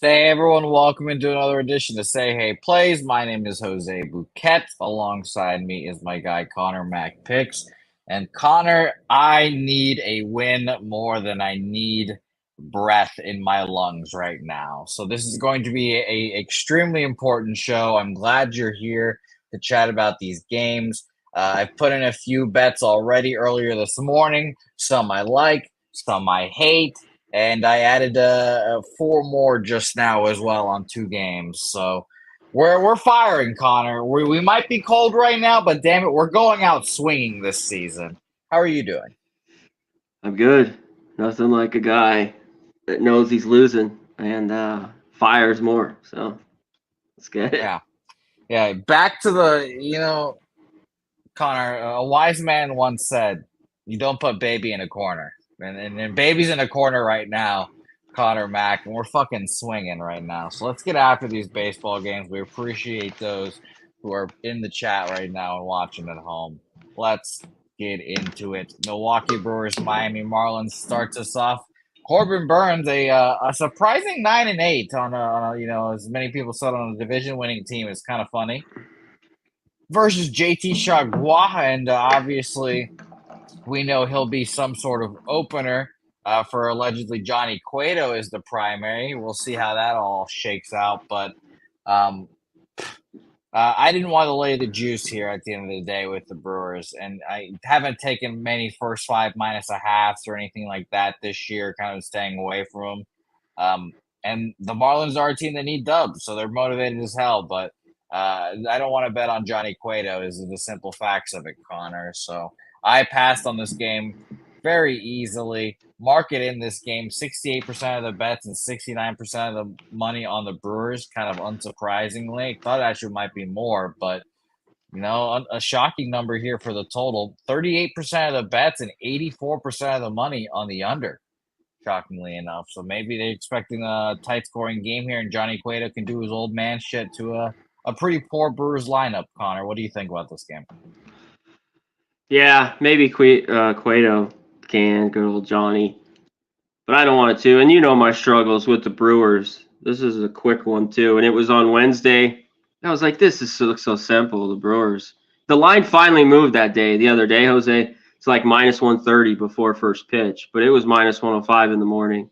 Hey everyone, welcome into another edition of Say Hey Plays. My name is Jose Bouquett. Alongside me is my guy Connor Mac Picks. And Connor, I need a win more than I need breath in my lungs right now. So this is going to be a extremely important show. I'm glad you're here to chat about these games. I've put in a few bets already earlier this morning. Some I like, some I hate. And I added four more just now as well on two games. So we're firing, Connor. We might be cold right now, but damn it, we're going out swinging this season. How are you doing? I'm good. Nothing like a guy that knows he's losing and fires more. So let's get it. Yeah, yeah. Back to Connor. A wise man once said, "You don't put baby in a corner," and baby's in a corner right now. Connor Mack, and we're fucking swinging right now. So let's get after these baseball games. We appreciate those who are in the chat right now and watching at home. Let's get into it. Milwaukee Brewers, Miami Marlins starts us off. Corbin Burns, a surprising 9-8 on as many people said on a division winning team is kind of funny. Versus JT Chargois, and obviously we know he'll be some sort of opener for allegedly Johnny Cueto is the primary. We'll see how that all shakes out. But um, I didn't want to lay the juice here at the end of the day with the Brewers. And I haven't taken many first five minus a halves or anything like that this year, kind of staying away from them. And the Marlins are a team that need dubs, so they're motivated as hell. But I don't want to bet on Johnny Cueto, is the simple facts of it, Connor. So I passed on this game very easily. Market in this game, 68% of the bets and 69% of the money on the Brewers, kind of unsurprisingly. Thought actually might be more, but a shocking number here for the total. 38% of the bets and 84% of the money on the under, shockingly enough. So maybe they're expecting a tight scoring game here, and Johnny Cueto can do his old man shit to a pretty poor Brewers lineup. Connor, what do you think about this game? Yeah, maybe Cueto can, good old Johnny. But I don't want it to. And you know my struggles with the Brewers. This is a quick one, too. And it was on Wednesday. I was like, looks so simple, the Brewers. The line finally moved the other day, Jose. It's like minus 130 before first pitch, but it was minus 105 in the morning.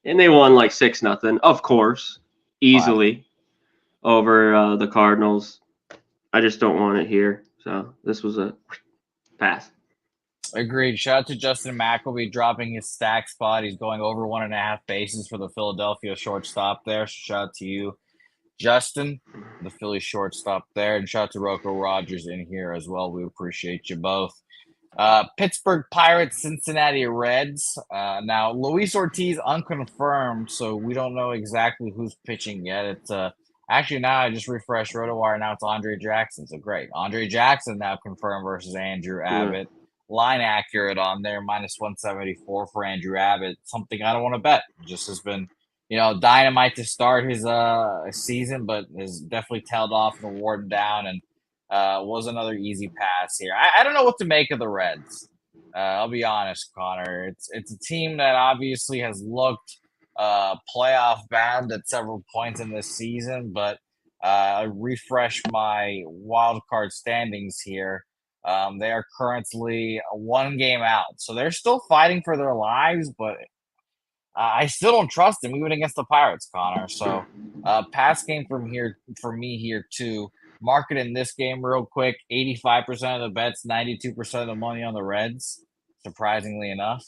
And they won like 6-0, of course, Classic. easily over the Cardinals. I just don't want it here. So this was a pass. Agreed. Shout out to Justin McElby dropping his stack spot. He's going over 1.5 bases for the Philadelphia shortstop there. Shout out to you, Justin, the Philly shortstop there. And shout out to Rocco Rogers in here as well. We appreciate you both. Pittsburgh Pirates, Cincinnati Reds. Now, Luis Ortiz unconfirmed, so we don't know exactly who's pitching yet. It's actually now I just refreshed RotoWire. Now it's Andre Jackson. So great. Andre Jackson now confirmed versus Andrew Abbott. Yeah. Line accurate on there, minus 174 for Andrew Abbott. Something I don't want to bet. Just has been, dynamite to start his season, but has definitely tailed off and worn down, and was another easy pass here. I don't know what to make of the Reds. I'll be honest, Connor. It's a team that obviously has looked playoff bound at several points in this season, but I refresh my wild card standings here. They are currently one game out, so they're still fighting for their lives, but I still don't trust them even against the Pirates, Connor. So pass game from here for me here too. Market in this game real quick. 85% of the bets, 92% of the money on the Reds, surprisingly enough.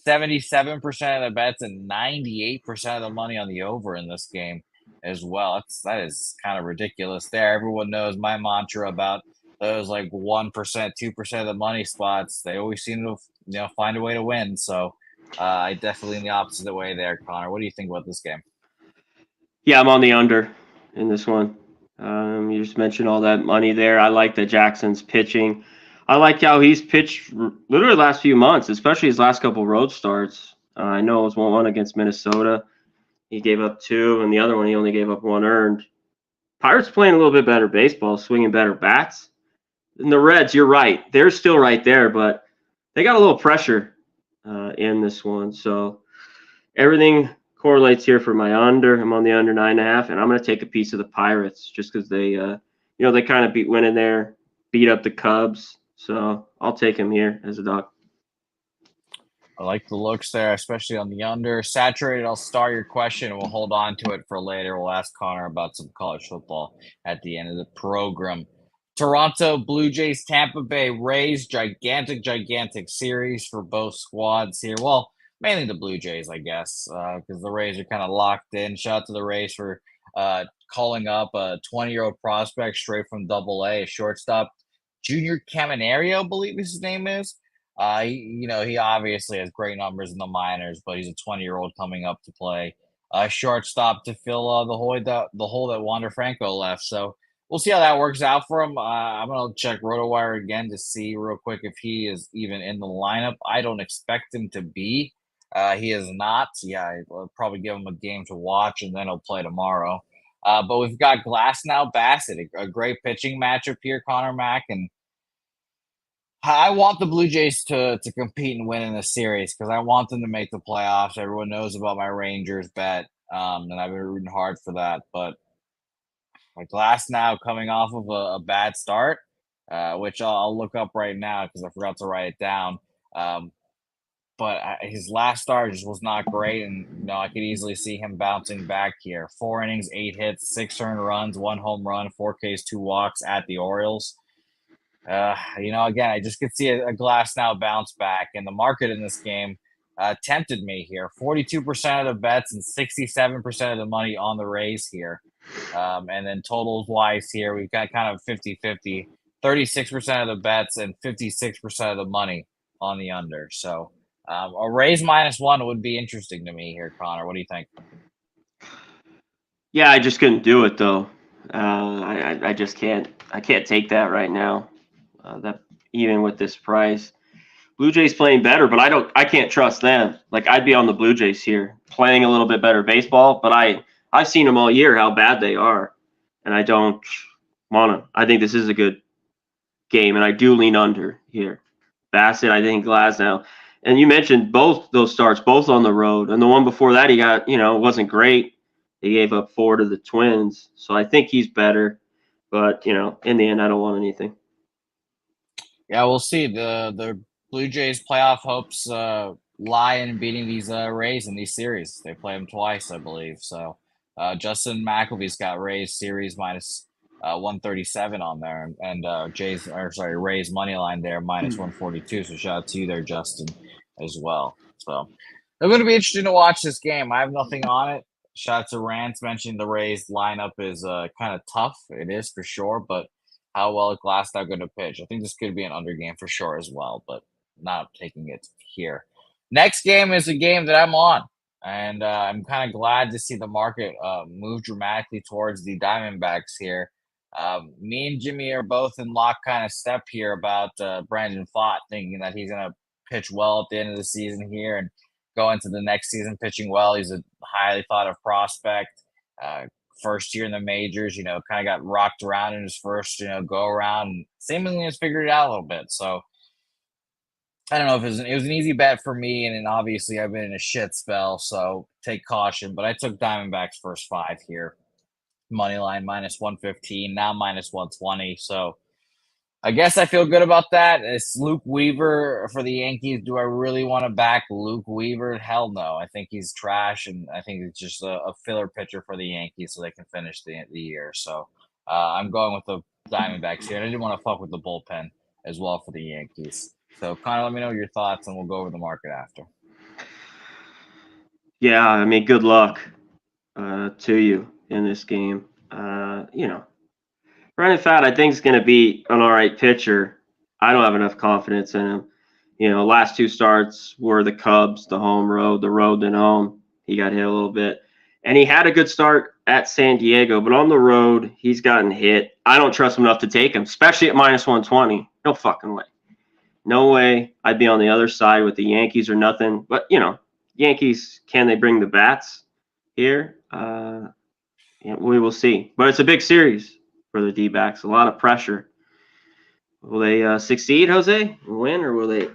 77% of the bets and 98% of the money on the over in this game as well. That is kind of ridiculous there. Everyone knows my mantra about those like 1%, 2% of the money spots. They always seem to find a way to win. So I definitely in the opposite way there, Connor. What do you think about this game? Yeah, I'm on the under in this one. You just mentioned all that money there. I like that Jackson's pitching. I like how he's pitched literally the last few months, especially his last couple road starts. I know it was 1-1 against Minnesota. He gave up 2, and the other one he only gave up 1 earned. Pirates playing a little bit better baseball, swinging better bats. And the Reds, you're right. They're still right there, but they got a little pressure in this one. So everything correlates here for my under. I'm on the under 9.5, and I'm going to take a piece of the Pirates just because they, they kind of went in there, beat up the Cubs. So I'll take him here as a dog. I like the looks there, especially on the under. Saturated, I'll start your question and we'll hold on to it for later. We'll ask Connor about some college football at the end of the program. Toronto Blue Jays, Tampa Bay Rays, gigantic series for both squads here. Well, mainly the Blue Jays, I guess, because the Rays are kind of locked in. Shout out to the Rays for calling up a 20-year-old prospect straight from Double-A, a shortstop. Junior Caminero, I believe his name is. He obviously has great numbers in the minors, but he's a 20-year-old coming up to play shortstop to fill the hole that Wander Franco left. So we'll see how that works out for him. I'm gonna check RotoWire again to see real quick if he is even in the lineup. I don't expect him to be. He is not. Yeah, I'll probably give him a game to watch, and then he'll play tomorrow. But we've got Glasnow Bassett, a great pitching matchup here, Connor Mack, and I want the Blue Jays to compete and win in this series because I want them to make the playoffs. Everyone knows about my Rangers bet, and I've been rooting hard for that. But Glasnow coming off of a bad start, which I'll look up right now because I forgot to write it down. But his last start just was not great, and I could easily see him bouncing back here. 4 innings, 8 hits, 6 earned runs, 1 home run, 4 Ks, 2 walks at the Orioles. Again, I just could see a Glasnow bounce back, and the market in this game tempted me here. 42% of the bets and 67% of the money on the Rays here. And then totals wise here, we've got kind of 50-50, 36% of the bets and 56% of the money on the under. So a Rays -1 would be interesting to me here, Connor. What do you think? Yeah, I just couldn't do it though. I just can't. I can't take that right now. That even with this price, Blue Jays playing better, but I can't trust them. Like I'd be on the Blue Jays here, playing a little bit better baseball, but I've seen them all year how bad they are, and I don't want to. I think this is a good game, and I do lean under here. Bassett, I think Glasnow, and you mentioned both those starts, both on the road, and the one before that he got, wasn't great. He gave up 4 to the Twins, so I think he's better, but in the end, I don't want anything. Yeah, we'll see. The Blue Jays playoff hopes lie in beating these Rays in these series. They play them twice, I believe. So Justin McElvey's got Rays series minus 137 on there, and Rays money line there minus 142. So shout out to you there, Justin, as well. So it's going to be interesting to watch this game. I have nothing on it. Shout out to Rance mentioning the Rays lineup is kind of tough. It is for sure, but how well is Glasnow going to pitch? I think this could be an under game for sure as well, but not taking it here. Next game is a game that I'm on, and I'm kind of glad to see the market move dramatically towards the Diamondbacks here. Me and Jimmy are both in lock kind of step here about Brandon Pfaadt, thinking that he's going to pitch well at the end of the season here and go into the next season pitching well. He's a highly thought of prospect. First year in the majors, kind of got rocked around in his first, go around, and seemingly has figured it out a little bit. So I don't know if it was an easy bet for me, and then obviously I've been in a shit spell, so take caution. But I took Diamondbacks first 5 here, money line minus 115, now minus 120. So I guess I feel good about that. It's Luke Weaver for the Yankees. Do I really want to back Luke Weaver? Hell no. I think he's trash, and I think it's just a filler pitcher for the Yankees so they can finish the year. So I'm going with the Diamondbacks here. I didn't want to fuck with the bullpen as well for the Yankees. So, Connor, let me know your thoughts, and we'll go over the market after. Yeah, I mean, good luck to you in this game. Brandon Pfaadt, I think, is going to be an all right pitcher. I don't have enough confidence in him. Last 2 starts were the Cubs, the home road, the road then home. He got hit a little bit. And he had a good start at San Diego, but on the road, he's gotten hit. I don't trust him enough to take him, especially at minus 120. No fucking way. No way. I'd be on the other side with the Yankees or nothing. But, Yankees, can they bring the bats here? We will see. But it's a big series for the D-backs. A lot of pressure. Will they succeed, Jose? Win, or will they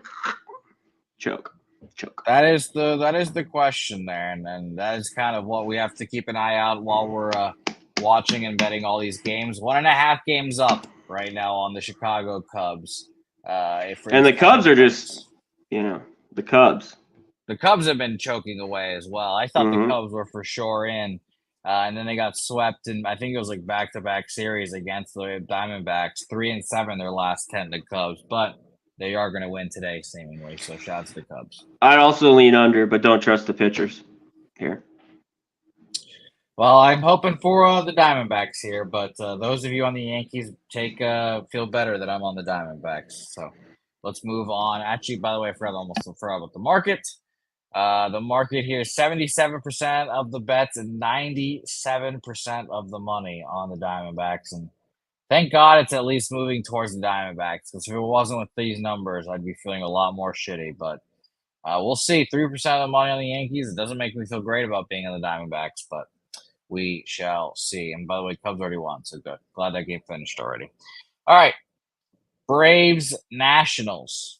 choke? choke. That is the question there, and that is kind of what we have to keep an eye out while we're watching and betting all these games. 1.5 games up right now on the Chicago Cubs. For And these the Cubs betting are just, lines. the Cubs. The Cubs have been choking away as well. I thought the Mm-hmm. Cubs were for sure in, and then they got swept in. I think it was like back-to-back series against the Diamondbacks. 3-7 their last 10, the Cubs, but they are going to win today, seemingly. So shout out to the Cubs. I'd also lean under, but don't trust the pitchers here. Well, I'm hoping for the Diamondbacks here, but those of you on the Yankees feel better that I'm on the Diamondbacks. So let's move on. Actually, by the way, I almost forgot about the market. The market here is 77% of the bets and 97% of the money on the Diamondbacks. And thank God it's at least moving towards the Diamondbacks, because if it wasn't with these numbers, I'd be feeling a lot more shitty. But we'll see. 3% of the money on the Yankees. It doesn't make me feel great about being on the Diamondbacks, but we shall see. And by the way, Cubs already won, so good. Glad that game finished already. All right. Braves Nationals.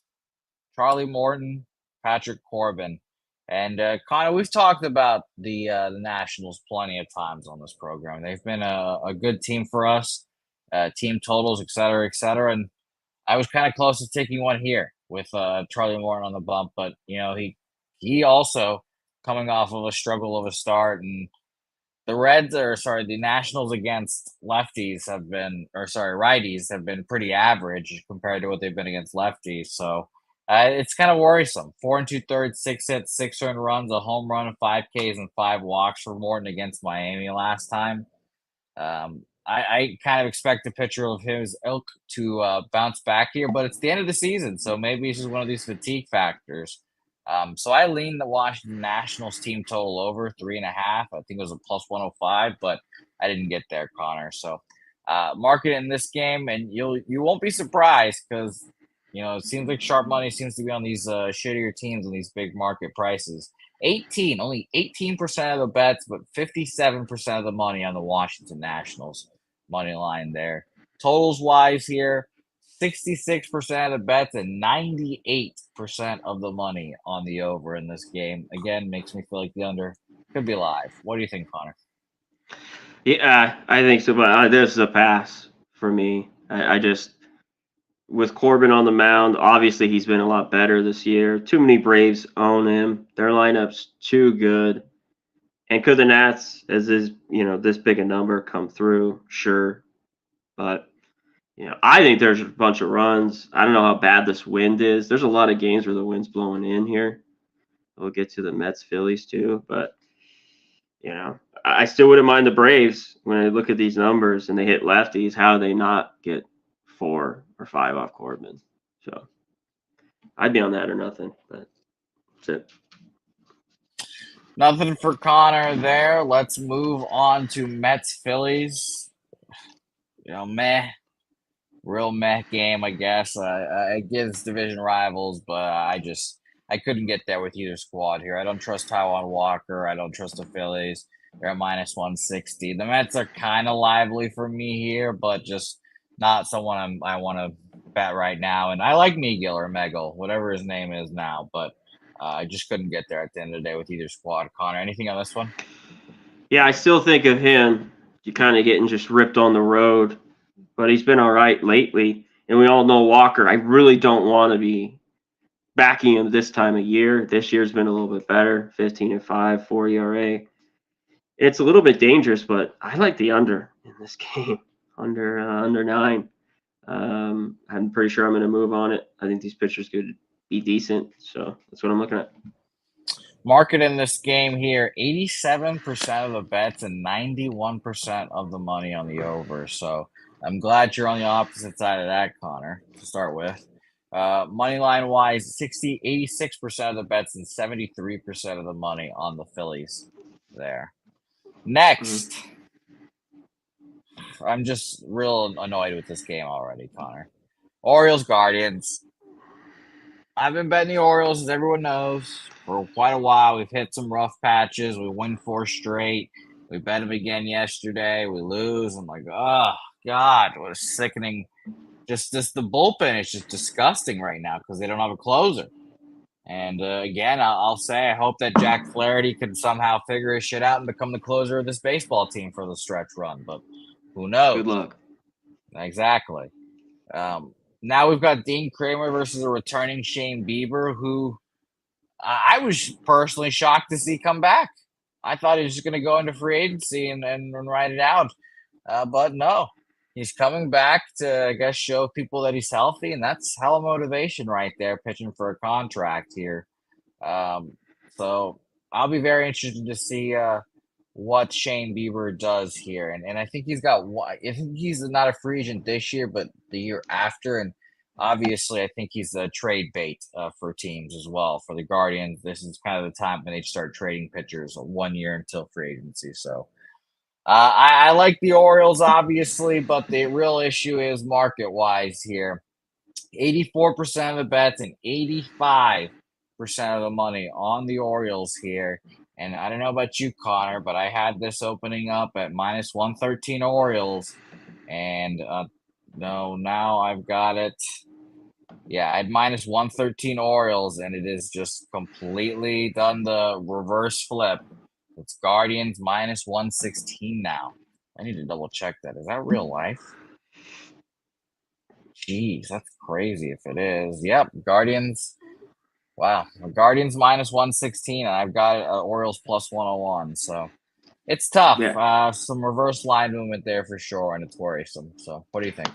Charlie Morton, Patrick Corbin. And Connor, we've talked about the Nationals plenty of times on this program. They've been a good team for us, team totals, et cetera, et cetera. And I was kind of close to taking one here with Charlie Morton on the bump, but he also coming off of a struggle of a start, and the Nationals against righties have bbeen pretty average compared to what they've been against lefties. So it's kind of worrisome. 4 and 2/3, 6 hits, 6 earned runs, a home run, 5 Ks, and 5 walks for Morton against Miami last time. I kind of expect a pitcher of his ilk to bounce back here, but it's the end of the season, so maybe it's just one of these fatigue factors. So I lean the Washington Nationals team total over 3.5. I think it was a plus 105, but I didn't get there, Connor. So market in this game, and you won't be surprised because it seems like sharp money seems to be on these shittier teams and these big market prices. Only 18% of the bets, but 57% of the money on the Washington Nationals money line there. Totals wise here, 66% of the bets and 98% of the money on the over in this game. Again, makes me feel like the under could be live. What do you think, Connor? Yeah, I think so, but this is a pass for me. I just, with Corbin on the mound, obviously he's been a lot better this year. Too many Braves own him. Their lineup's too good. And could the Nats, as is, this big a number come through? Sure. But, I think there's a bunch of runs. I don't know how bad this wind is. There's a lot of games where the wind's blowing in here. We'll get to the Mets Phillies too. But, I still wouldn't mind the Braves when I look at these numbers and they hit lefties. How do they not get 4 or 5 off Corbin? So I'd be on that or nothing. But that's it. Nothing for Connor there. Let's move on to Mets Phillies. Real meh game, I guess. Against division rivals, but I couldn't get there with either squad here. I don't trust Taiwan Walker. I don't trust the Phillies. They're at minus 160. The Mets are kind of lively for me here, but just not someone I want to bet right now. And I like Miguel or Megal, whatever his name is now, but I just couldn't get there at the end of the day with either squad. Connor, anything on this one? Yeah, I still think of him. You kind of getting just ripped on the road, but he's been all right lately. And we all know Walker. I really don't want to be backing him this time of year. This year's been a little bit better, 15-5, 4 ERA. It's a little bit dangerous, but I like the under in this game, under 9. I'm pretty sure I'm going to move on it. I think these pitchers could be decent, so that's what I'm looking at. Market in this game here, 87% of the bets and 91% of the money on the over. So I'm glad you're on the opposite side of that, Connor, to start with. Money line wise, 86% of the bets and 73% of the money on the Phillies there. Next, I'm just real annoyed with this game already, Connor. Orioles Guardians. I've been betting the Orioles, as everyone knows, for quite a while. We've hit some rough patches. We win 4 straight. We bet them again yesterday. We lose. I'm like, oh, God, what a sickening. Just the bullpen is just disgusting right now because they don't have a closer. And again, I'll say I hope that Jack Flaherty can somehow figure his shit out and become the closer of this baseball team for the stretch run. But who knows? Good luck. Exactly. Now we've got Dean Kramer versus a returning Shane Bieber, who I was personally shocked to see come back. I thought he was just going to go into free agency and ride it out. But no, he's coming back to, I guess, show people that he's healthy, and that's hella motivation right there, pitching for a contract here. So I'll be very interested to see what Shane Bieber does here, and I think he's got one. I think he's not a free agent this year, but the year after, and obviously I think he's a trade bait for teams as well. For the Guardians, this is kind of the time when they start trading pitchers 1 year until free agency. So I like the Orioles, obviously, but the real issue is market wise here. 84% of the bets and 85% of the money on the Orioles here. And I don't know about you, Connor, but I had this opening up at minus 113 Orioles. And no, now I've got it. Yeah, I had minus 113 Orioles, and it is just completely done the reverse flip. It's Guardians minus 116 now. I need to double check that. Is that real life? Jeez, that's crazy if it is. Yep, Guardians. Wow, Guardians minus 116, and I've got Orioles plus 101. So it's tough. Yeah. Some reverse line movement there for sure, and it's worrisome. So what do you think?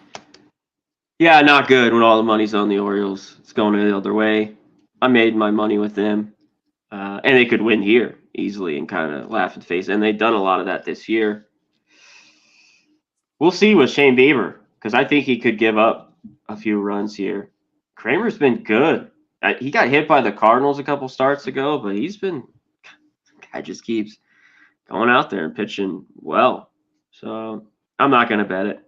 Yeah, not good when all the money's on the Orioles. It's going the other way. I made my money with them, and they could win here easily and kind of laugh in the face. And they've done a lot of that this year. We'll see with Shane Bieber because I think he could give up a few runs here. Kramer's been good. He got hit by the Cardinals a couple starts ago, but he's been guy just keeps going out there and pitching well. So I'm not going to bet it.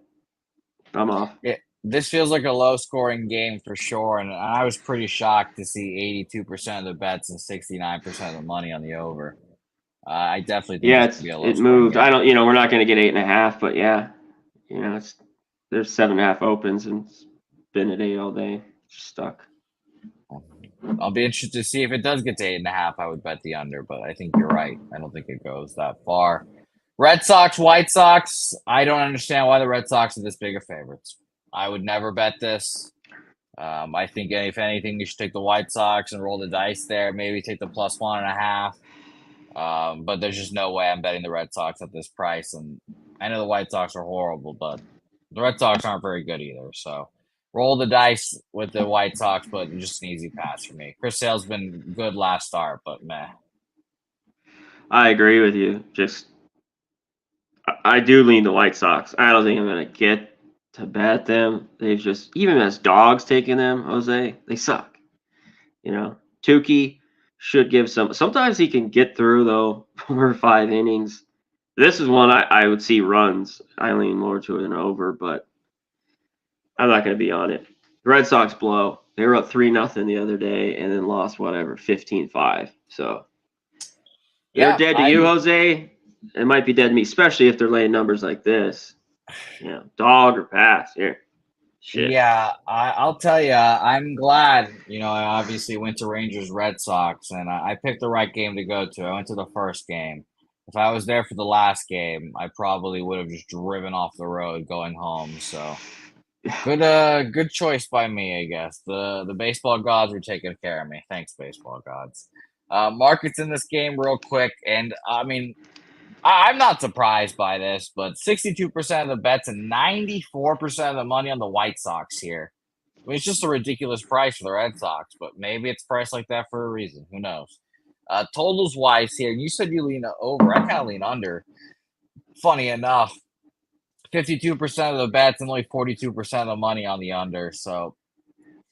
I'm off. Yeah, this feels like a low-scoring game for sure, and I was pretty shocked to see 82% of the bets and 69% of the money on the over. I definitely think Yeah, this could be a it low-scoring moved. I game. don't. We're not going to get 8.5, but yeah, it's there's 7.5 opens and it's been at 8 all day. Just stuck. I'll be interested to see if it does get to 8.5. I would bet the under, but I think you're right. I don't think it goes that far. Red Sox, White Sox. I don't understand why the Red Sox are this big of favorites. I would never bet this. I think if anything, you should take the White Sox and roll the dice there. Maybe take the plus 1.5. But there's just no way I'm betting the Red Sox at this price. And I know the White Sox are horrible, but the Red Sox aren't very good either. So roll the dice with the White Sox, but just an easy pass for me. Chris Sale's been good last start, but meh. I agree with you. I do lean the White Sox. I don't think I'm going to get to bet them. They've just, even as dogs taking them, Jose, they suck. Tukey should give some. Sometimes he can get through, though, 4 or 5 innings. This is one I would see runs. I lean more to an over, but I'm not going to be on it. The Red Sox blow. They were up 3-0 the other day and then lost, 15-5. So they're dead to you, Jose. It might be dead to me, especially if they're laying numbers like this. Dog or pass here. Shit. Yeah, I'll tell you, I'm glad, I obviously went to Rangers Red Sox, and I picked the right game to go to. I went to the first game. If I was there for the last game, I probably would have just driven off the road going home. So good choice by me, I guess. The baseball gods were taking care of me. Thanks, baseball gods. Markets in this game real quick, and I mean, I'm not surprised by this, but 62% of the bets and 94% of the money on the White Sox here. I mean, it's just a ridiculous price for the Red Sox, but maybe it's priced like that for a reason. Who knows? Totals wise here, you said you lean over. I kind of lean under. Funny enough, 52% of the bets and only 42% of the money on the under. So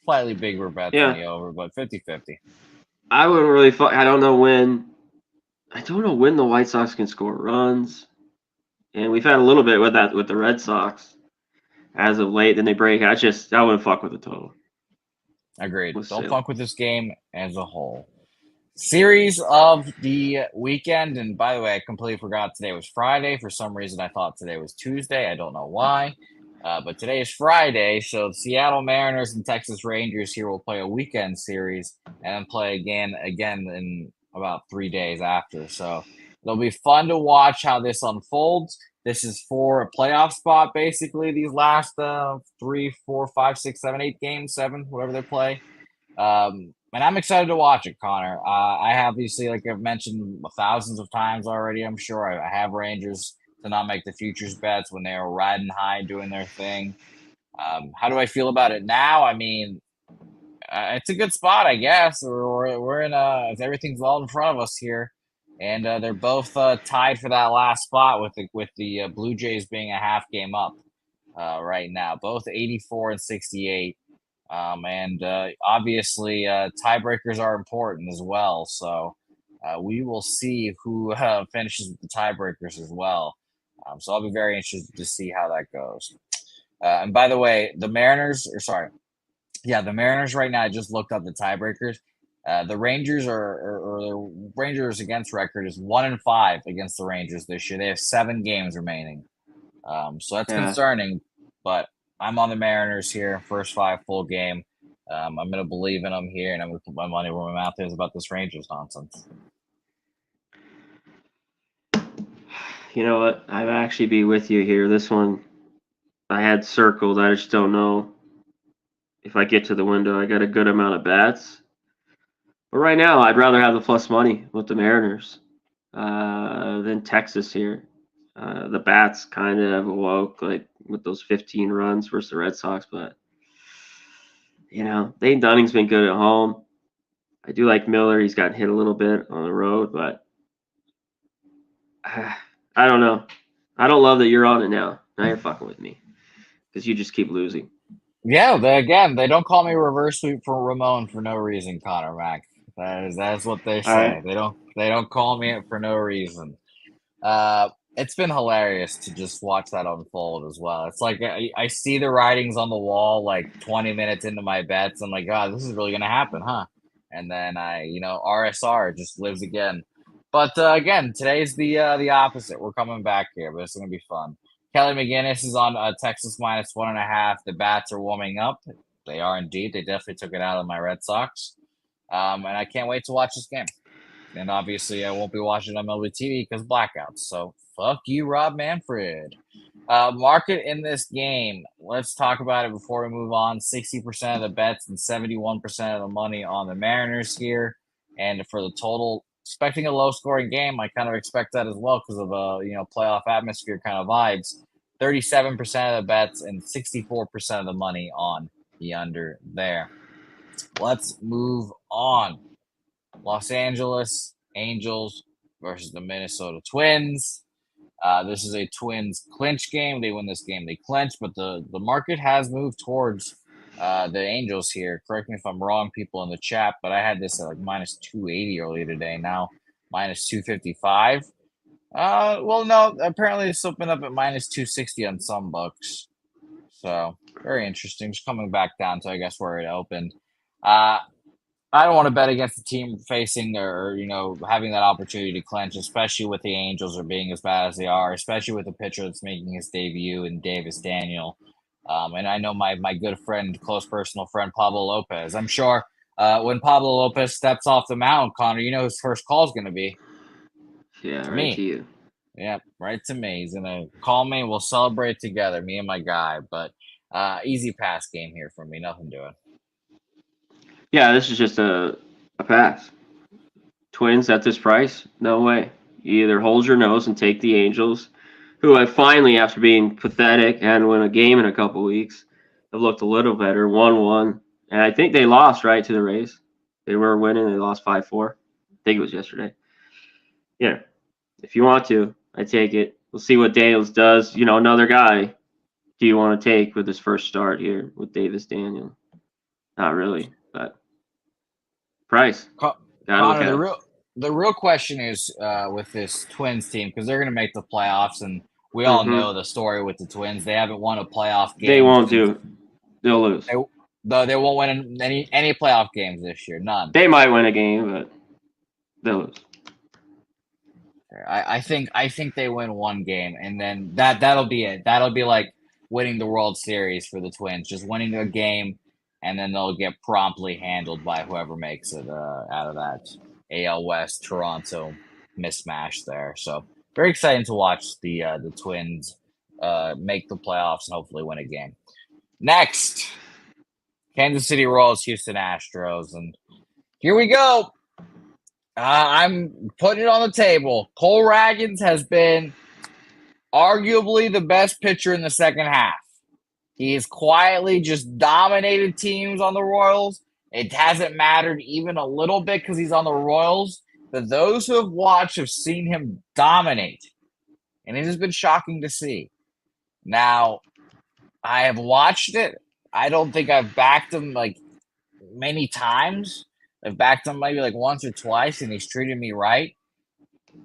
slightly bigger bets on the over, but 50-50. I wouldn't really. I don't know when the White Sox can score runs, and we've had a little bit with that with the Red Sox as of late. Then they break. I wouldn't fuck with the total. Agreed. Don't fuck with this game as a whole. Series of the weekend, and by the way, I completely forgot today was Friday. For some reason, I thought today was Tuesday. I don't know why. But today is Friday, so the Seattle Mariners and Texas Rangers here will play a weekend series and then play again in about 3 days after. So it'll be fun to watch how this unfolds. This is for a playoff spot, basically, these last 3, 4, 5, 6, 7, 8 games, 7, whatever they play. And I'm excited to watch it, Connor. I obviously, like I've mentioned thousands of times already, I'm sure I have Rangers to not make the futures bets when they were riding high doing their thing. How do I feel about it now? I mean, it's a good spot, I guess. We're in everything's all in front of us here, and they're both tied for that last spot with the Blue Jays being a half game up right now, both 84 and 68. And obviously, tiebreakers are important as well. So we will see who finishes with the tiebreakers as well. So I'll be very interested to see how that goes. And by the way, the Mariners right now. I just looked up the tiebreakers. The Rangers or the Rangers against record is 1-5 against the Rangers this year. They have 7 games remaining. So that's concerning, but I'm on the Mariners here, first 5 full game. I'm going to believe in them here, and I'm going to put my money where my mouth is about this Rangers nonsense. You know what? I'd actually be with you here. This one I had circled. I just don't know if I get to the window. I got a good amount of bats. But right now, I'd rather have the plus money with the Mariners than Texas here. The bats kind of awoke like with those 15 runs versus the Red Sox, but Dane Dunning's been good at home. I do like Miller. He's gotten hit a little bit on the road, but I don't know. I don't love that you're on it now. Now you're fucking with me because you just keep losing. Yeah, they don't call me reverse sweep for Ramon for no reason, Connor Mac. That is what they say. Right. They don't call me it for no reason. It's been hilarious to just watch that unfold as well. It's like I see the writings on the wall like 20 minutes into my bets. I'm like, God, this is really gonna happen, huh? And then RSR just lives again. But again, today's the opposite. We're coming back here, but it's gonna be fun. Kelly McGinnis is on Texas minus 1.5. The bats are warming up. They are indeed. They definitely took it out of my Red Sox. And I can't wait to watch this game. And obviously, I won't be watching MLB TV because blackouts. So fuck you, Rob Manfred. Market in this game. Let's talk about it before we move on. 60% of the bets and 71% of the money on the Mariners here. And for the total, expecting a low-scoring game, I kind of expect that as well because of playoff atmosphere kind of vibes. 37% of the bets and 64% of the money on the under there. Let's move on. Los Angeles Angels versus the Minnesota Twins. This is a Twins clinch game. They win this game, they clinch, but the market has moved towards the Angels here. Correct me if I'm wrong, people in the chat, but I had this at like minus 280 earlier today. Now minus 255. Well, no, apparently it's opened up at minus 260 on some books. So very interesting. Just coming back down to I guess where it opened. I don't want to bet against the team facing or having that opportunity to clinch, especially with the Angels are being as bad as they are, especially with a pitcher that's making his debut in Davis Daniel. And I know my good friend, close personal friend, Pablo Lopez. I'm sure when Pablo Lopez steps off the mound, Connor, you know his first call is going to be to me. To you. Yeah, right to me. He's going to call me. We'll celebrate together, me and my guy. But easy pass game here for me. Nothing doing. Yeah, this is just a pass. Twins at this price? No way. You either hold your nose and take the Angels, who have finally, after being pathetic and win a game in a couple weeks, have looked a little better, 1-1. And I think they lost, right, to the Rays. They were winning. They lost 5-4. I think it was yesterday. Yeah. If you want to, I take it. We'll see what Daniels does. Another guy do you want to take with his first start here with Davis Daniel? Not really, but price. Connor, the real question is with this Twins team because they're going to make the playoffs, and we all know the story with the Twins. They haven't won a playoff game. They won't do. They'll lose. They won't win any playoff games this year. None. They might win a game, but they'll lose. I think they win one game, and then that'll be it. That'll be like winning the World Series for the Twins, just winning a game, and then they'll get promptly handled by whoever makes it out of that AL West Toronto mismatch there. So very exciting to watch the Twins make the playoffs and hopefully win a game. Next, Kansas City Royals, Houston Astros, and here we go. I'm putting it on the table. Cole Ragans has been arguably the best pitcher in the second half. He has quietly just dominated teams on the Royals. It hasn't mattered even a little bit because he's on the Royals. But those who have watched have seen him dominate. And it has been shocking to see. Now, I have watched it. I don't think I've backed him like many times. I've backed him maybe like once or twice, and he's treated me right.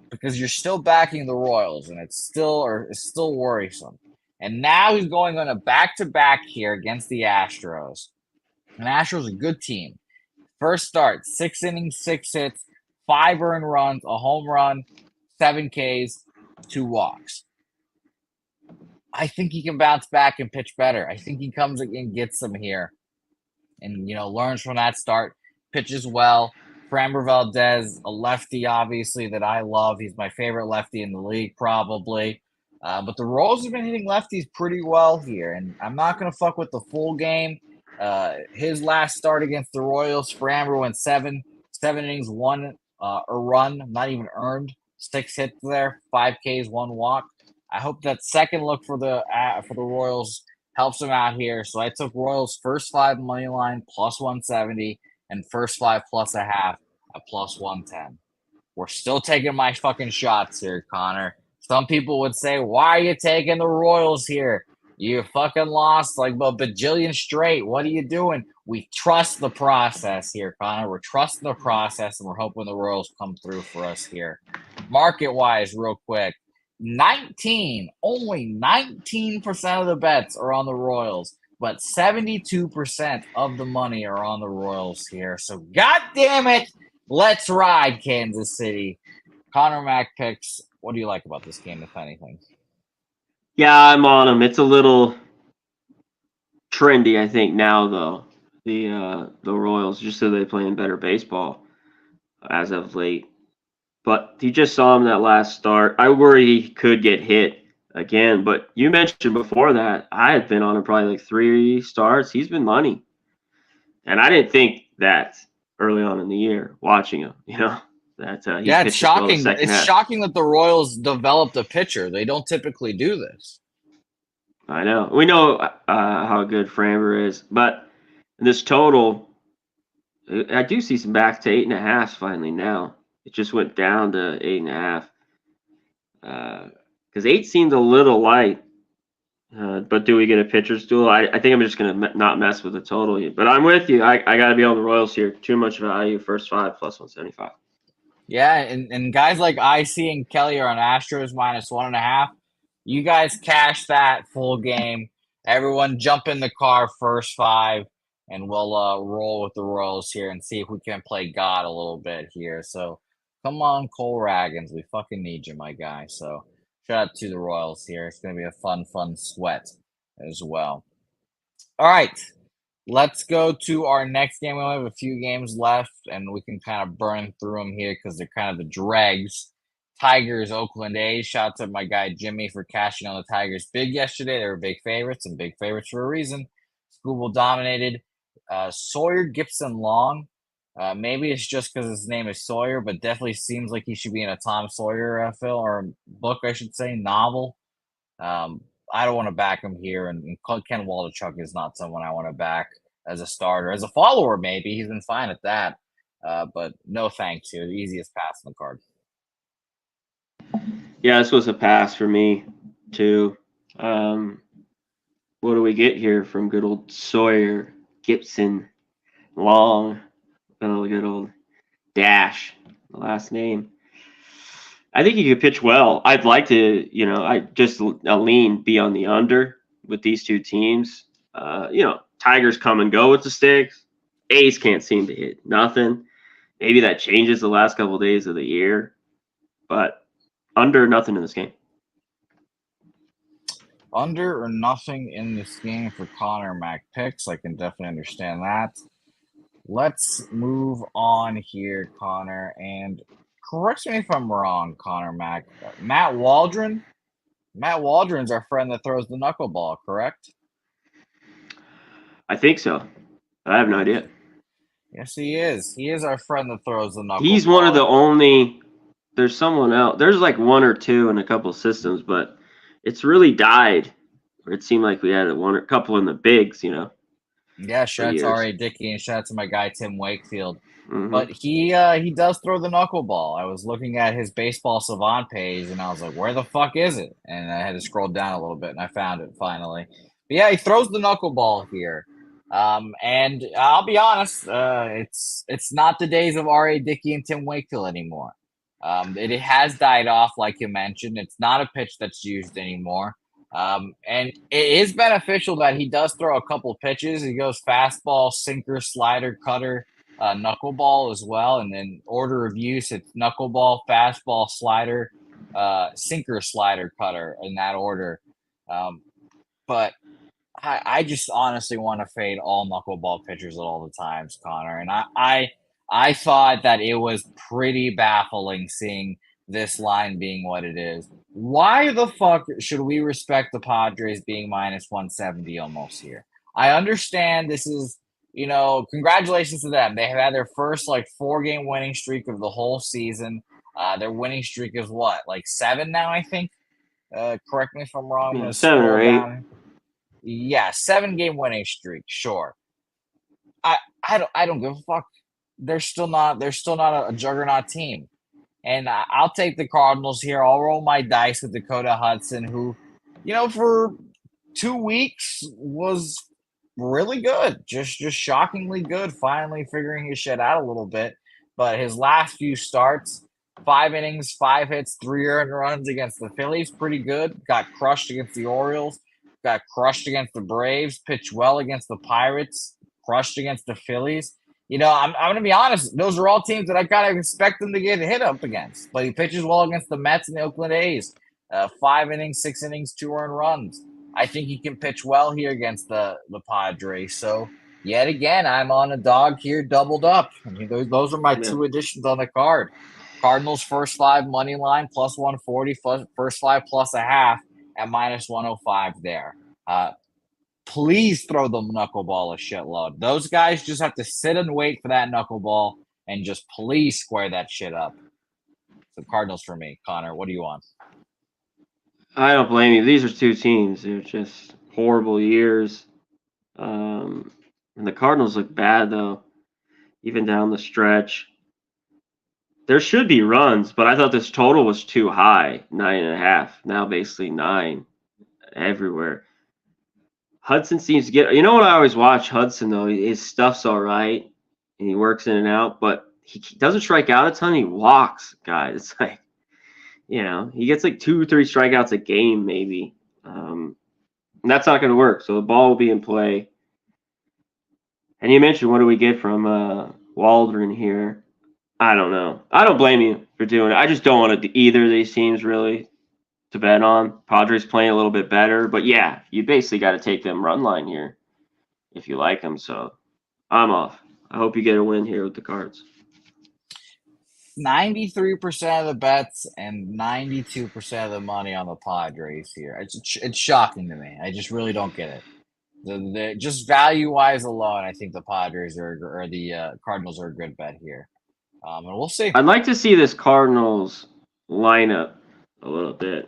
Because you're still backing the Royals, and it's still worrisome. And now he's going on a back-to-back here against the Astros. And Astros a good team. First start, 6 innings, 6 hits, 5 earned runs, a home run, 7 Ks, 2 walks. I think he can bounce back and pitch better. I think he comes and gets them here and, learns from that start, pitches well. Framber Valdez, a lefty, obviously, that I love. He's my favorite lefty in the league, probably. But the Royals have been hitting lefties pretty well here, and I'm not going to fuck with the full game. His last start against the Royals, Framber went 7 innings, 1 a run, not even earned, 6 hits there, 5 Ks, 1 walk. I hope that second look for the Royals helps him out here. So I took Royals first 5 money line plus 170 and first 5 plus a half at plus 110. We're still taking my fucking shots here, Connor. Some people would say, why are you taking the Royals here? You fucking lost like a bajillion straight. What are you doing? We trust the process here, Connor. We're trusting the process, and we're hoping the Royals come through for us here. Market-wise, real quick, only 19% of the bets are on the Royals, but 72% of the money are on the Royals here. So, God damn it, let's ride, Kansas City. Connor Mack picks. What do you like about this game, if anything? Yeah, I'm on them. It's a little trendy, I think, now though. The Royals, just so they're playing better baseball as of late. But you just saw him that last start. I worry he could get hit again. But you mentioned before that I had been on him probably like 3 starts. He's been money, and I didn't think that early on in the year watching him. That it's shocking. It's shocking that the Royals developed a pitcher. They don't typically do this. I know. We know how good Framber is, but this total, I do see some back to 8.5 finally now. It just went down to 8.5 because 8 seemed a little light. But do we get a pitcher's duel? I think I'm just gonna not mess with the total here. But I'm with you. I got to be on the Royals here. Too much value. First 5 plus 175. Yeah, and guys like IC and Kelly are on Astros minus 1.5. You guys cash that full game. Everyone jump in the car first 5, and we'll roll with the Royals here and see if we can play God a little bit here. So come on, Cole Ragans. We fucking need you, my guy. So shout out to the Royals here. It's going to be a fun sweat as well. All right. Let's go to our next game. We only have a few games left, and we can kind of burn through them here because they're kind of the dregs. Tigers, Oakland A's. Shout out to my guy Jimmy for cashing on the Tigers big yesterday. They were big favorites, and big favorites for a reason. Skubal dominated. Sawyer Gibson Long. Maybe it's just because his name is Sawyer, but definitely seems like he should be in a Tom Sawyer film or book, I should say, novel. I don't want to back him here, and Ken Waldichuk is not someone I want to back as a starter. As a follower, maybe. He's been fine at that. But no thanks here. The easiest pass on the card. Yeah, this was a pass for me, too. What do we get here from good old Sawyer, Gibson, Long, good old Dash, the last name? I think he could pitch well. I'd like to, I just a lean be on the under with these two teams. Tigers come and go with the sticks. A's can't seem to hit nothing. Maybe that changes the last couple of days of the year, but under nothing in this game. Under or nothing in this game for Connor Mac picks. I can definitely understand that. Let's move on here, Connor, and correct me if I'm wrong, Connor Mac. Matt Waldron? Matt Waldron's our friend that throws the knuckleball, correct? I think so. I have no Yes. idea. Yes, he is. He is our friend that throws the He's one of knuckleball. the only. There's someone else. There's like one or two in a couple systems, but it's really died. It seemed like we had a couple in the bigs, Yeah, for shout out to years. R.A. Dickey and shout out to my guy Tim Wakefield. Hmm. But he does throw the knuckleball. I was looking at his baseball savant page and I was like, where the fuck is it? And I had to scroll down a little bit and I found it finally. But yeah, he throws the knuckleball here. And I'll be honest, it's not the days of R.A. Dickey and Tim Wakefield anymore. It has died off, like you mentioned. It's not a pitch that's used anymore. And it is beneficial that he does throw a couple pitches. He goes fastball, sinker, slider, cutter, knuckleball as well. And then order of use, it's knuckleball, fastball, slider, sinker, slider, cutter in that order. But I just honestly want to fade all knuckleball pitchers at all the times, Connor. And I thought that it was pretty baffling seeing this line being what it is. Why the fuck should we respect the Padres being minus 170 almost here? I understand this is, congratulations to them. They have had their first like 4 game winning streak of the whole season. Their winning streak is what, like 7 now, I think? Correct me if I'm wrong. I'm Yeah, going to 7 or 8. scroll down. Yeah, 7 game winning streak, sure. I don't give a fuck. They're still not a juggernaut team. And I'll take the Cardinals here. I'll roll my dice with Dakota Hudson, who, for 2 weeks was really good. Just shockingly good, finally figuring his shit out a little bit. But his last few starts, 5 innings, 5 hits, 3 earned runs against the Phillies, pretty good. Got crushed against the Orioles, got crushed against the Braves, pitched well against the Pirates, crushed against the Phillies. I'm going to be honest. Those are all teams that I kind of expect him to get hit up against. But he pitches well against the Mets and the Oakland A's. 5 innings, 6 innings, 2 earned runs. I think he can pitch well here against the Padres. So yet again, I'm on a dog here, doubled up. I mean, those are my Yeah. two additions on the card. Cardinals first 5 money line plus 140, first 5 plus a half at minus 105 there. Please throw the knuckleball a shitload. Those guys just have to sit and wait for that knuckleball and just please square that shit up. So Cardinals for me. Connor, what do you want? I don't blame you. These are two teams. They're just horrible years. And the Cardinals look bad though, even down the stretch. There should be runs, but I thought this total was too high, 9.5. Now basically 9 everywhere. Hudson seems to get. You know what I always watch Hudson though. His stuff's all right, and he works in and out, but he doesn't strike out a ton. He walks, guys. It's like he gets like 2 or 3 strikeouts a game maybe. And that's not going to work. So the ball will be in play. And you mentioned what do we get from Waldron here? I don't know. I don't blame you for doing it. I just don't want either of these teams really to bet on. Padres playing a little bit better, but yeah, you basically got to take them run line here if you like them. So I'm off. I hope you get a win here with the Cards. 93% of the bets and 92% of the money on the Padres here. It's shocking to me. I just really don't get it. Just value wise alone, I think the Padres or the Cardinals are a good bet here. And we'll see. I'd like to see this Cardinals lineup a little bit,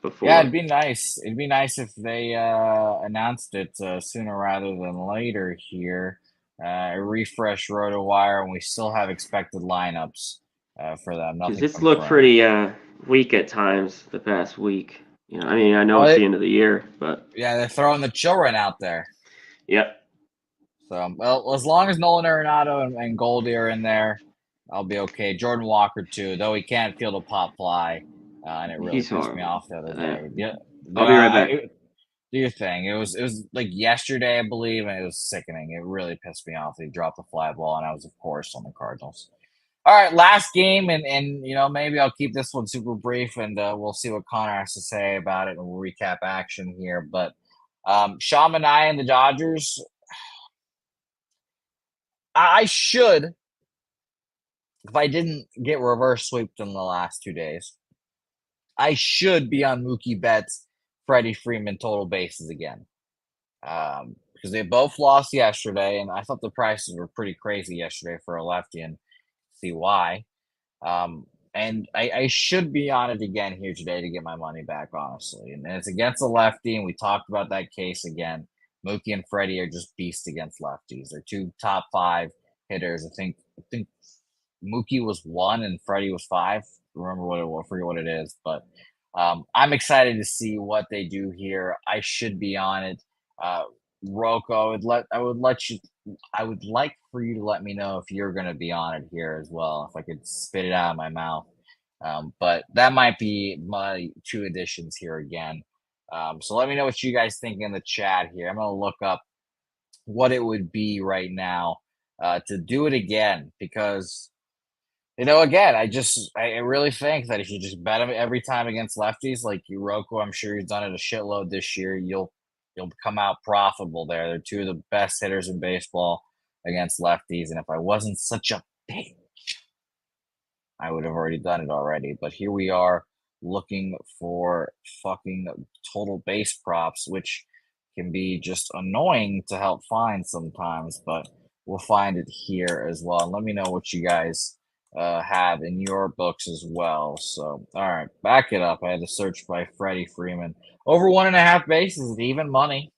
before. Yeah, it'd be nice. It'd be nice if they announced it sooner rather than later here. Refresh RotoWire, and we still have expected lineups for them. Because Nothing it's looked confirmed. pretty weak at times the past week. I know Well, it's the end of the year, but yeah, they're throwing the children out there. yep. So, well, as long as Nolan Arenado and Goldie are in there, I'll be okay. Jordan Walker too, though he can't field a pop fly, and it really He's pissed me horrible. off the other day. Yeah, I'll be right back. do your thing. It was like yesterday, I believe, and it was sickening. It really pissed me off. They dropped the fly ball, and I was, of course, on the Cardinals. All right, last game, and maybe I'll keep this one super brief, and we'll see what Connor has to say about it, and we'll recap action here. But Sean Manaea and the Dodgers, I should, if I didn't get reverse sweeped in the last 2 days, I should be on Mookie Betts, Freddie Freeman total bases again. Because they both lost yesterday, and I thought the prices were pretty crazy yesterday for a lefty, and see why. And I should be on it again here today to get my money back, honestly. And it's against a lefty, and we talked about that case again. Mookie and Freddie are just beasts against lefties. They're two top 5 hitters. I think Mookie was 1 and Freddie was 5. Remember what it was, I forget what it is, but I'm excited to see what they do here. I should be on it. Rocco, I would like for you to let me know if you're going to be on it here as well, if I could spit it out of my mouth. But that might be my 2 additions here again. So let me know what you guys think in the chat here. I'm going to look up what it would be right now to do it again, because again, I really think that if you just bet them every time against lefties, like Rocco, I'm sure you've done it a shitload this year, you'll come out profitable there. They're 2 of the best hitters in baseball against lefties. And if I wasn't such a bitch, I would have already done it already. But here we are looking for fucking total base props, which can be just annoying to help find sometimes, but we'll find it here as well. And let me know what you guys have in your books as well. So, all right, back it up. I had to search by Freddie Freeman. Over 1.5 bases is even money.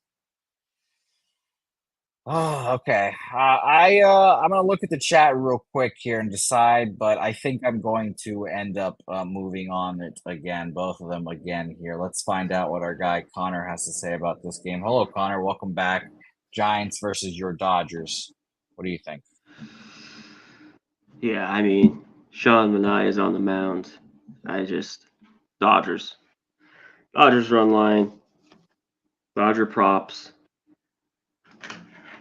Oh, okay. I'm gonna look at the chat real quick here and decide, but I think I'm going to end up moving on it again, both of them again here. Let's find out what our guy Connor has to say about this game. Hello, Connor. Welcome back. Giants versus your Dodgers. What do you think? Yeah, I mean, Sean Manaea is on the mound. Dodgers run line, Dodger props.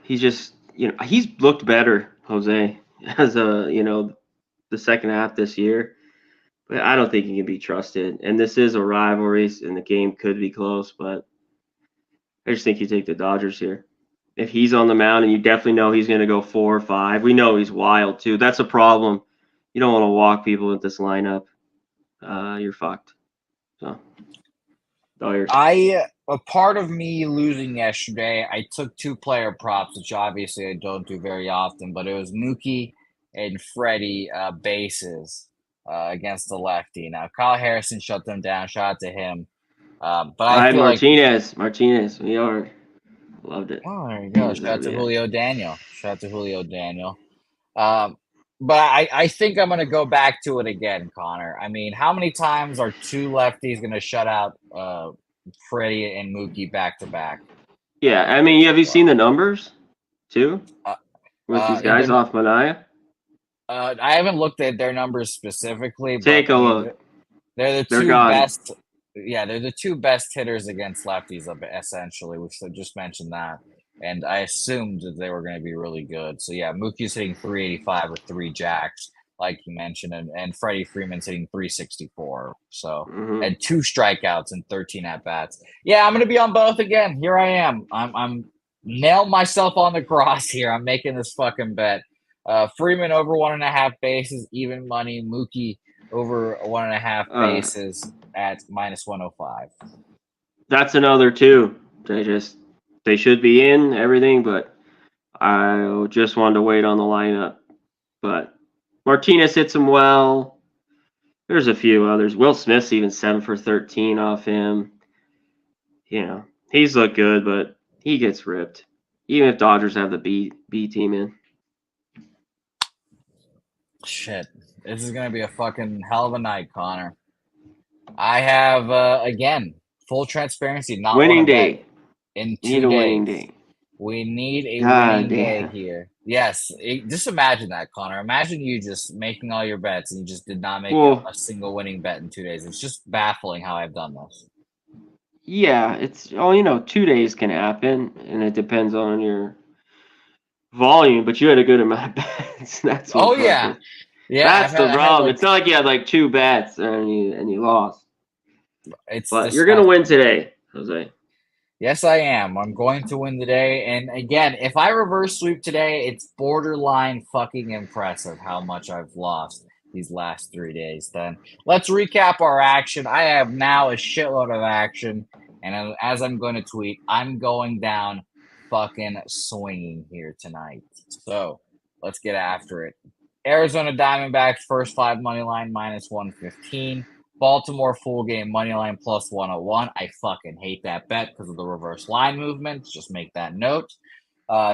He's just, he's looked better, Jose, as the second half this year. But I don't think he can be trusted. And this is a rivalry, and the game could be close, but I just think you take the Dodgers here. If he's on the mound, and you definitely know he's going to go 4 or 5, we know he's wild too. That's a problem. You don't want to walk people with this lineup. You're fucked. So, a part of me losing yesterday, I took 2 player props, which obviously I don't do very often, but it was Mookie and Freddie bases against the lefty. Now, Kyle Harrison shut them down. Shout out to him. But I feel Martinez, we are loved it. Oh, there you go. Shout out to Julio Daniel. But I think I'm going to go back to it again, Connor. I mean, how many times are 2 lefties going to shut out Freddie and Mookie back to back? Yeah, I mean, have you seen the numbers too with these guys off Manaea? I haven't looked at their numbers specifically. Take a look. They're the 2 best. Yeah, they're the 2 best hitters against lefties, essentially. We just mentioned that. And I assumed that they were going to be really good. So, yeah, Mookie's hitting 385 with 3 jacks, like you mentioned, and Freddie Freeman's hitting 364. So, and 2 strikeouts and 13 at-bats. Yeah, I'm going to be on both again. Here I am. I'm nailed myself on the cross here. I'm making this fucking bet. Freeman over 1.5 bases, even money. Mookie over 1.5 bases at -105. That's another 2. They should be in everything, but I just wanted to wait on the lineup. But Martinez hits him well. There's a few others. Will Smith's even 7 for 13 off him. He's looked good, but he gets ripped. Even if Dodgers have the B team in. Shit. This is going to be a fucking hell of a night, Connor. I have, again, full transparency. Not winning day. In 2 days. Winning day. We need a winning day here. Yes. Just imagine that, Connor. Imagine you just making all your bets and you just did not make a single winning bet in 2 days. It's just baffling how I've done this. Yeah. It's 2 days can happen, and it depends on your volume, but you had a good amount of bets. That's yeah. Yeah, That's the I had problem. like It's not like you had like 2 bets and you lost. it's But just you're gonna win today, Jose. yes, I am. I'm going to win today. And again, if I reverse sweep today, it's borderline fucking impressive how much I've lost these last 3 days. Then let's recap our action. I have now a shitload of action. And as I'm going to tweet, I'm going down fucking swinging here tonight. So let's get after it. Arizona Diamondbacks first 5 money line minus 115. Baltimore full game money line plus 101. I fucking hate that bet because of the reverse line movements. Just make that note.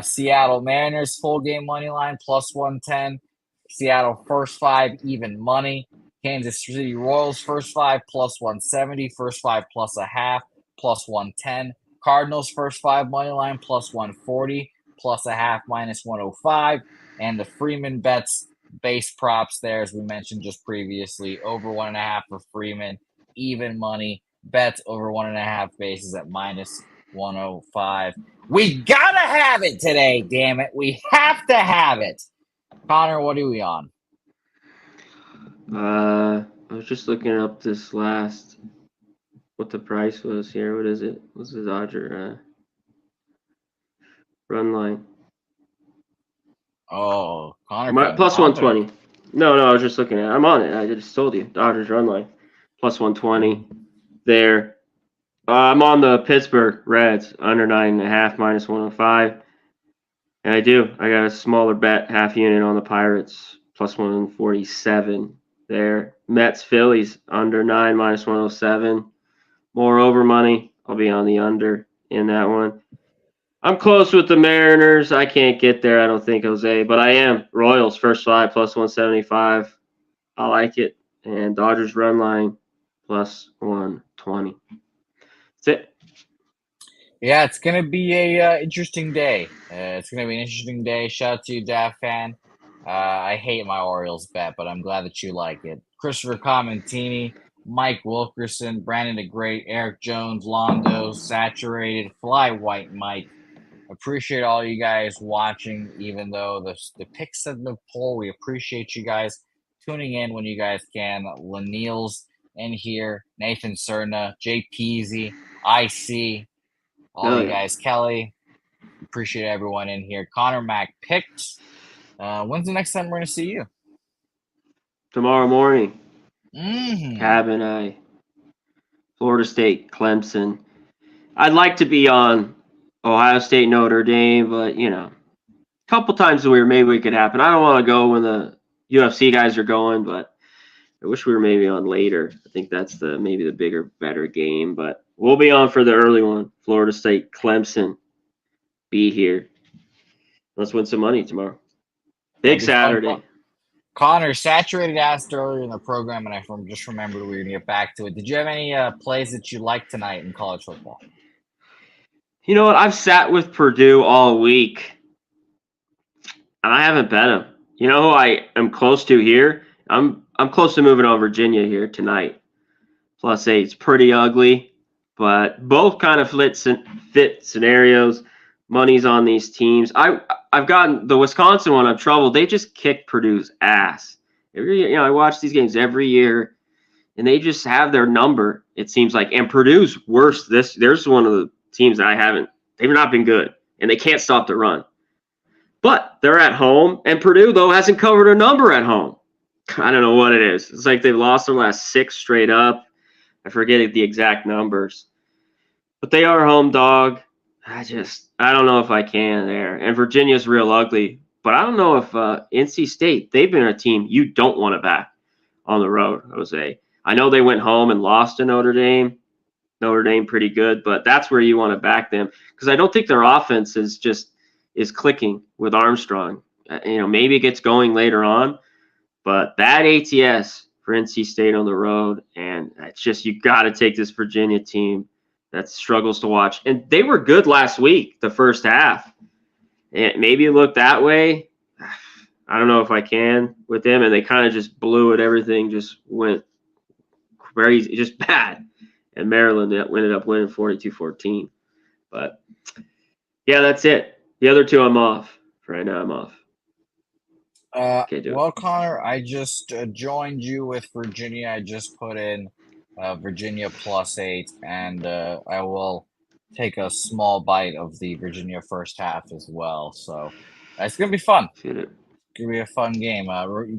Seattle Mariners full game money line plus 110. Seattle first 5 even money. Kansas City Royals first 5 plus 170. First 5 plus a half plus 110. Cardinals first 5 money line plus 140 plus a half minus 105. And the Freeman bets base props there, as we mentioned just previously. Over 1.5 for Freeman, even money. Bets over 1.5 bases at minus 105. We gotta have it today, damn it. We have to have it. Connor, what are we on? I was just looking up this last what the price was here. What is it? What's the Dodger run line? Oh, Connor feeling Plus confident. 120. No, I was just looking at it. I'm on it. I just told you. Dodgers run line. Plus 120 there. I'm on the Pittsburgh Reds under 9.5 minus 105. And I do. I got a smaller bet, half unit on the Pirates, plus 147 there. Mets Phillies under 9 minus 107. More over money. I'll be on the under in that one. I'm close with the Mariners. I can't get there, I don't think, Jose, but I am. Royals first 5 plus 175. I like it. And Dodgers run line plus 120. That's it. Yeah, it's gonna be a interesting day. It's gonna be an interesting day. Shout out to you, Daft fan. I hate my Orioles bet, but I'm glad that you like it. Christopher Commentini, Mike Wilkerson, Brandon the Great, Eric Jones, Londo, Saturated, Fly White Mike. Appreciate all you guys watching, even though the picks of the poll. We appreciate you guys tuning in when you guys can. Lanil's in here, Nathan Cerna, Jay Peasy, IC, all Oh, you yeah. guys, Kelly. Appreciate everyone in here. Connor Mac picked. When's the next time we're gonna see you? Tomorrow morning, Mm-hmm. Cabin Eye, Florida State, Clemson. I'd like to be on Ohio State, Notre Dame, but, a couple times where maybe we could happen. I don't want to go when the UFC guys are going, but I wish we were maybe on later. I think that's maybe the bigger, better game, but we'll be on for the early one. Florida State, Clemson. Be here. Let's win some money tomorrow. Big Saturday. Connor, Saturated asked earlier in the program, and I just remembered we were going to get back to it. Did you have any plays that you liked tonight in college football? You know what? I've sat with Purdue all week, and I haven't bet them. You know who I am close to here? I'm close to moving on Virginia here tonight. +8. It's pretty ugly, but both kind of fit scenarios. Money's on these teams. I've gotten the Wisconsin one. I'm troubled. They just kicked Purdue's ass. I watch these games every year, and they just have their number. It seems like, and Purdue's worse. There's one of the teams that they've not been good, and they can't stop the run. But they're at home, and Purdue though hasn't covered a number at home. I don't know what it is. It's like they've lost their last 6 straight up. I forget the exact numbers, but they are home dog. I don't know if I can there. And Virginia's real ugly, but I don't know if NC State, they've been a team you don't want to back on the road, Jose. I know they went home and lost to Notre Dame. Notre Dame pretty good, but that's where you want to back them because I don't think their offense is clicking with Armstrong. Maybe it gets going later on, but that ATS for NC State on the road, and it's just you got to take this Virginia team that struggles to watch. And they were good last week, the first half. And maybe it looked that way. I don't know if I can with them, and they kind of just blew it. Everything just went crazy, just bad. And Maryland ended up winning 42-14. But, yeah, that's it. The other two I'm off. For right now, I'm off. Can't do Well, Connor, I just joined you with Virginia. I just put in Virginia +8, and I will take a small bite of the Virginia first half as well. So it's gonna be fun. it. Gonna be a fun game.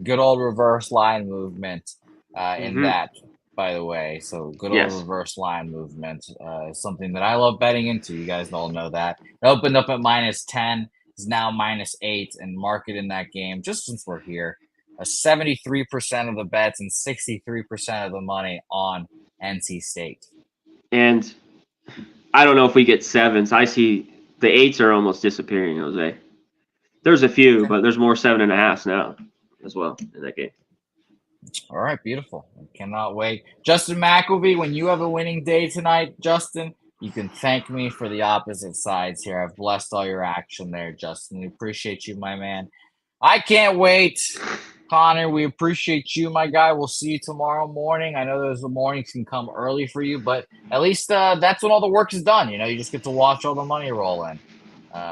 Good old reverse line movement in Mm-hmm. that, by the way. So good old Yes. reverse line movement is something that I love betting into. You guys all know that. It opened up at -10, is now -8, and market in that game. Just since we're here, 73% of the bets and 63% of the money on NC State. And I don't know if we get 7s. I see the 8s are almost disappearing, Jose. There's a few, but there's more 7.5s now as well in that game. All right, beautiful. I cannot wait. Justin McElvey, when you have a winning day tonight, Justin, you can thank me for the opposite sides here. I've blessed all your action there, Justin. We appreciate you, my man. I can't wait. Connor, we appreciate you, my guy. We'll see you tomorrow morning. I know those mornings can come early for you, but at least that's when all the work is done. You just get to watch all the money roll in.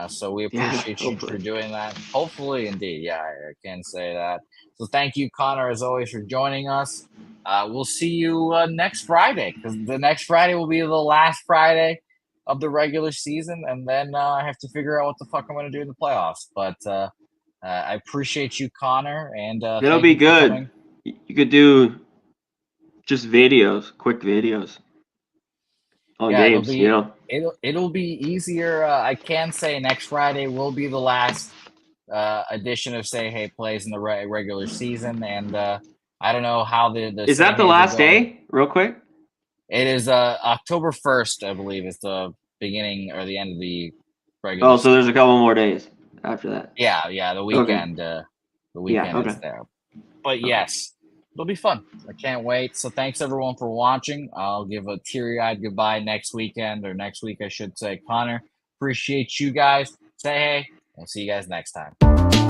So we appreciate you for doing that. Hopefully, indeed. Yeah, I can say that. So thank you, Connor, as always, for joining us. We'll see you next Friday, because the next Friday will be the last Friday of the regular season, and then I have to figure out what the fuck I'm going to do in the playoffs. But I appreciate you, Connor, and It'll be good. You could do just videos, quick videos on games. It'll be easier. I can say next Friday will be the last edition of Say Hey Plays in the regular season, and I don't know how the is that the last day? Real quick, it is October 1st, I believe, is the beginning or the end of the regular. Oh, so there's a couple more days after that. Yeah, the weekend. Okay. The weekend is there, but yes. It'll be fun. I can't wait. So thanks everyone for watching. I'll give a teary-eyed goodbye next weekend, or next week, I should say. Connor, appreciate you guys. Say hey. We'll see you guys next time.